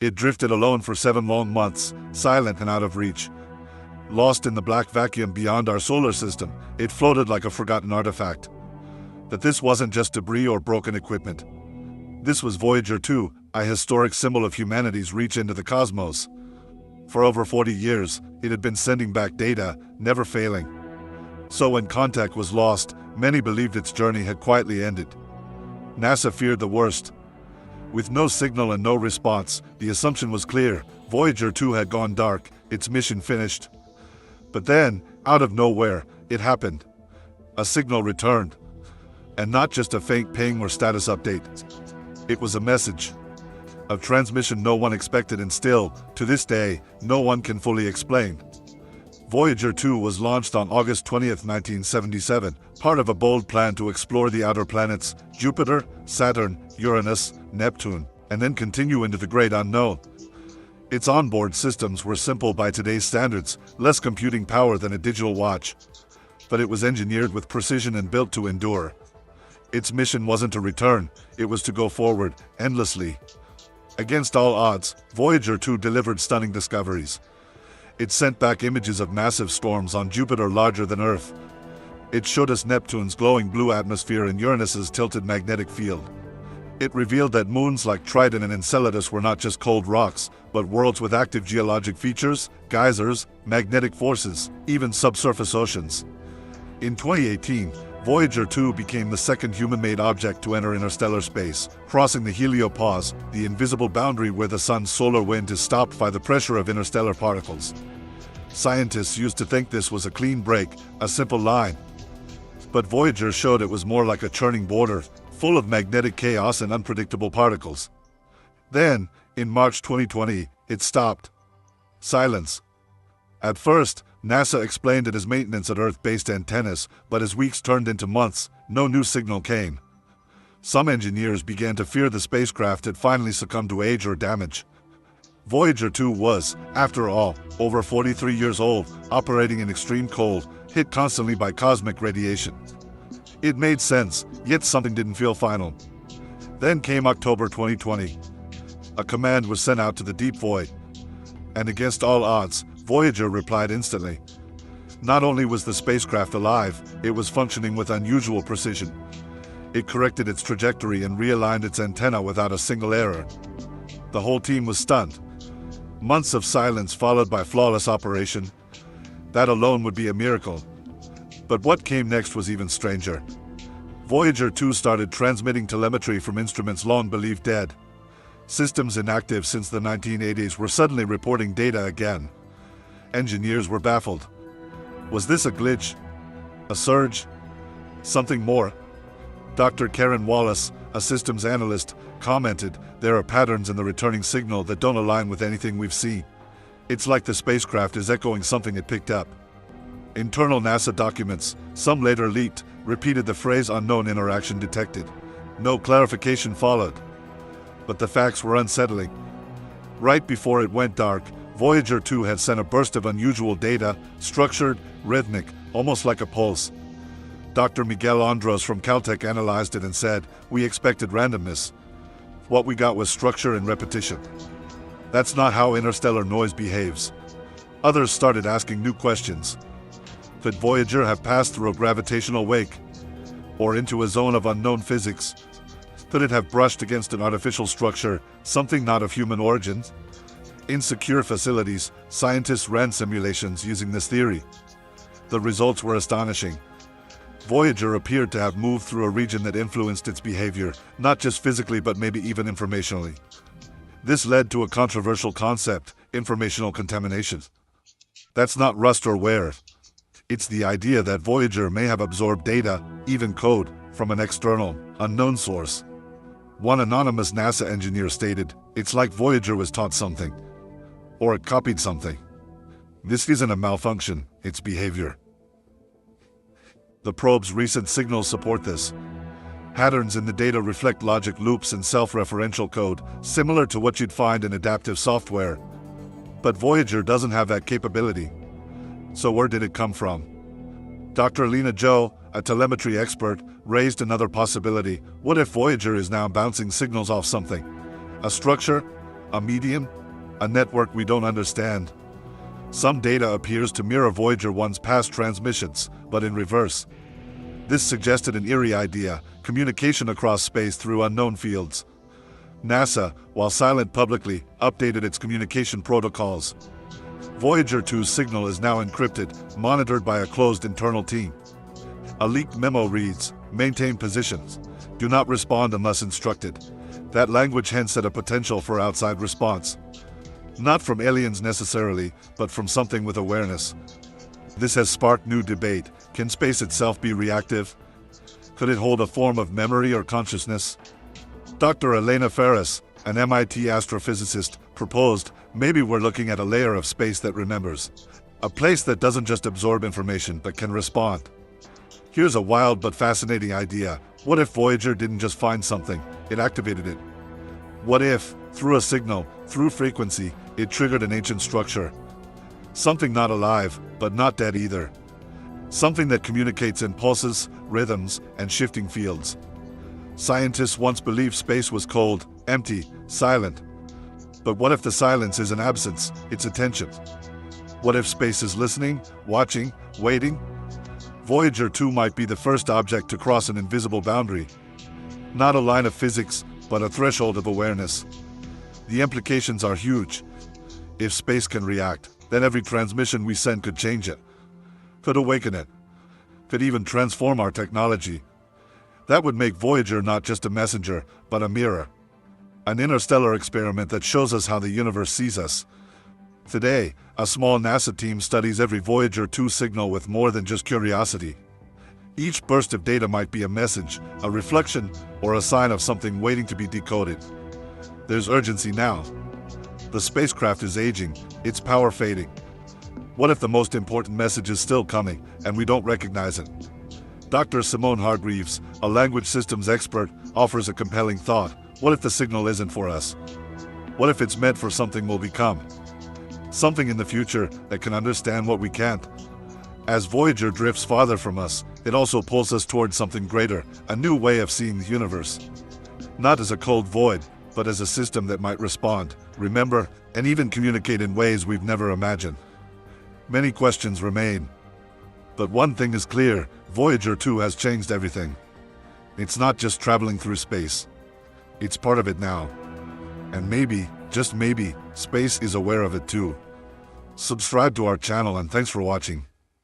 It drifted alone for 7 long months, silent and out of reach. Lost in the black vacuum beyond our solar system, it floated like a forgotten artifact. But this wasn't just debris or broken equipment. This was Voyager 2, a historic symbol of humanity's reach into the cosmos. For over 40 years, it had been sending back data, never failing. So when contact was lost, many believed its journey had quietly ended. NASA feared the worst. With no signal and no response, the assumption was clear: Voyager 2 had gone dark, its mission finished. But then, out of nowhere, it happened. A signal returned. And not just a faint ping or status update. It was a message. A transmission no one expected, and still, to this day, no one can fully explain. Voyager 2 was launched on August 20, 1977, part of a bold plan to explore the outer planets, Jupiter, Saturn, Uranus, Neptune, and then continue into the great unknown. Its onboard systems were simple by today's standards, less computing power than a digital watch. But it was engineered with precision and built to endure. Its mission wasn't to return, it was to go forward, endlessly. Against all odds, Voyager 2 delivered stunning discoveries. It sent back images of massive storms on Jupiter larger than Earth. It showed us Neptune's glowing blue atmosphere and Uranus's tilted magnetic field. It revealed that moons like Triton and Enceladus were not just cold rocks, but worlds with active geologic features, geysers, magnetic forces, even subsurface oceans. In 2018, Voyager 2 became the second human-made object to enter interstellar space, crossing the heliopause, the invisible boundary where the sun's solar wind is stopped by the pressure of interstellar particles. Scientists used to think this was a clean break, a simple line. But Voyager showed it was more like a churning border, full of magnetic chaos and unpredictable particles. Then, in March 2020, it stopped. Silence. At first, NASA explained it as maintenance at Earth-based antennas, but as weeks turned into months, no new signal came. Some engineers began to fear the spacecraft had finally succumbed to age or damage. Voyager 2 was, after all, over 43 years old, operating in extreme cold, hit constantly by cosmic radiation. It made sense, yet something didn't feel final. Then came October 2020. A command was sent out to the deep void. And against all odds, Voyager replied instantly. Not only was the spacecraft alive, it was functioning with unusual precision. It corrected its trajectory and realigned its antenna without a single error. The whole team was stunned. Months of silence followed by flawless operation. That alone would be a miracle. But what came next was even stranger. Voyager 2 started transmitting telemetry from instruments long believed dead. Systems inactive since the 1980s were suddenly reporting data again. Engineers were baffled. Was this a glitch? A surge? Something more? Dr. Karen Wallace, a systems analyst, commented, "There are patterns in the returning signal that don't align with anything we've seen. It's like the spacecraft is echoing something it picked up." Internal NASA documents, some later leaked, repeated the phrase "unknown interaction detected." No clarification followed. But the facts were unsettling. Right before it went dark, Voyager 2 had sent a burst of unusual data, structured, rhythmic, almost like a pulse. Dr. Miguel Andros from Caltech analyzed it and said, "We expected randomness. What we got was structure and repetition. That's not how interstellar noise behaves." Others started asking new questions. Could Voyager have passed through a gravitational wake? Or into a zone of unknown physics? Could it have brushed against an artificial structure, something not of human origin? In secure facilities, scientists ran simulations using this theory. The results were astonishing. Voyager appeared to have moved through a region that influenced its behavior, not just physically but maybe even informationally. This led to a controversial concept: informational contamination. That's not rust or wear. It's the idea that Voyager may have absorbed data, even code, from an external, unknown source. One anonymous NASA engineer stated, "It's like Voyager was taught something. Or it copied something. This isn't a malfunction, it's behavior." The probe's recent signals support this. Patterns in the data reflect logic loops and self-referential code, similar to what you'd find in adaptive software. But Voyager doesn't have that capability. So where did it come from? Dr. Lena Zhou, a telemetry expert, raised another possibility. What if Voyager is now bouncing signals off something? A structure? A medium? A network we don't understand. Some data appears to mirror Voyager 1's past transmissions, but in reverse. This suggested an eerie idea: communication across space through unknown fields. NASA, while silent publicly, updated its communication protocols. Voyager 2's signal is now encrypted, monitored by a closed internal team. A leaked memo reads, "Maintain positions. Do not respond unless instructed." That language hints at a potential for outside response. Not from aliens necessarily, but from something with awareness. This has sparked new debate. Can space itself be reactive? Could it hold a form of memory or consciousness? Dr. Elena Ferris, an MIT astrophysicist, proposed maybe we're looking at a layer of space that remembers. A place that doesn't just absorb information but can respond. Here's a wild but fascinating idea. What if Voyager didn't just find something, it activated it? What if, through a signal, through frequency, it triggered an ancient structure? Something not alive, but not dead either. Something that communicates in pulses, rhythms, and shifting fields. Scientists once believed space was cold, empty, silent. But what if the silence is an absence, it's attention? What if space is listening, watching, waiting? Voyager 2 might be the first object to cross an invisible boundary. Not a line of physics, but a threshold of awareness. The implications are huge. If space can react, then every transmission we send could change it. Could awaken it. Could even transform our technology. That would make Voyager not just a messenger, but a mirror. An interstellar experiment that shows us how the universe sees us. Today, a small NASA team studies every Voyager 2 signal with more than just curiosity. Each burst of data might be a message, a reflection, or a sign of something waiting to be decoded. There's urgency now. The spacecraft is aging, its power fading. What if the most important message is still coming, and we don't recognize it? Dr. Simone Hargreaves, a language systems expert, offers a compelling thought. What if the signal isn't for us? What if it's meant for something we'll become? Something in the future that can understand what we can't. As Voyager drifts farther from us, it also pulls us towards something greater, a new way of seeing the universe. Not as a cold void, but as a system that might respond, remember, and even communicate in ways we've never imagined. Many questions remain. But one thing is clear, Voyager 2 has changed everything. It's not just traveling through space. It's part of it now. And maybe, just maybe, space is aware of it too. Subscribe to our channel and thanks for watching.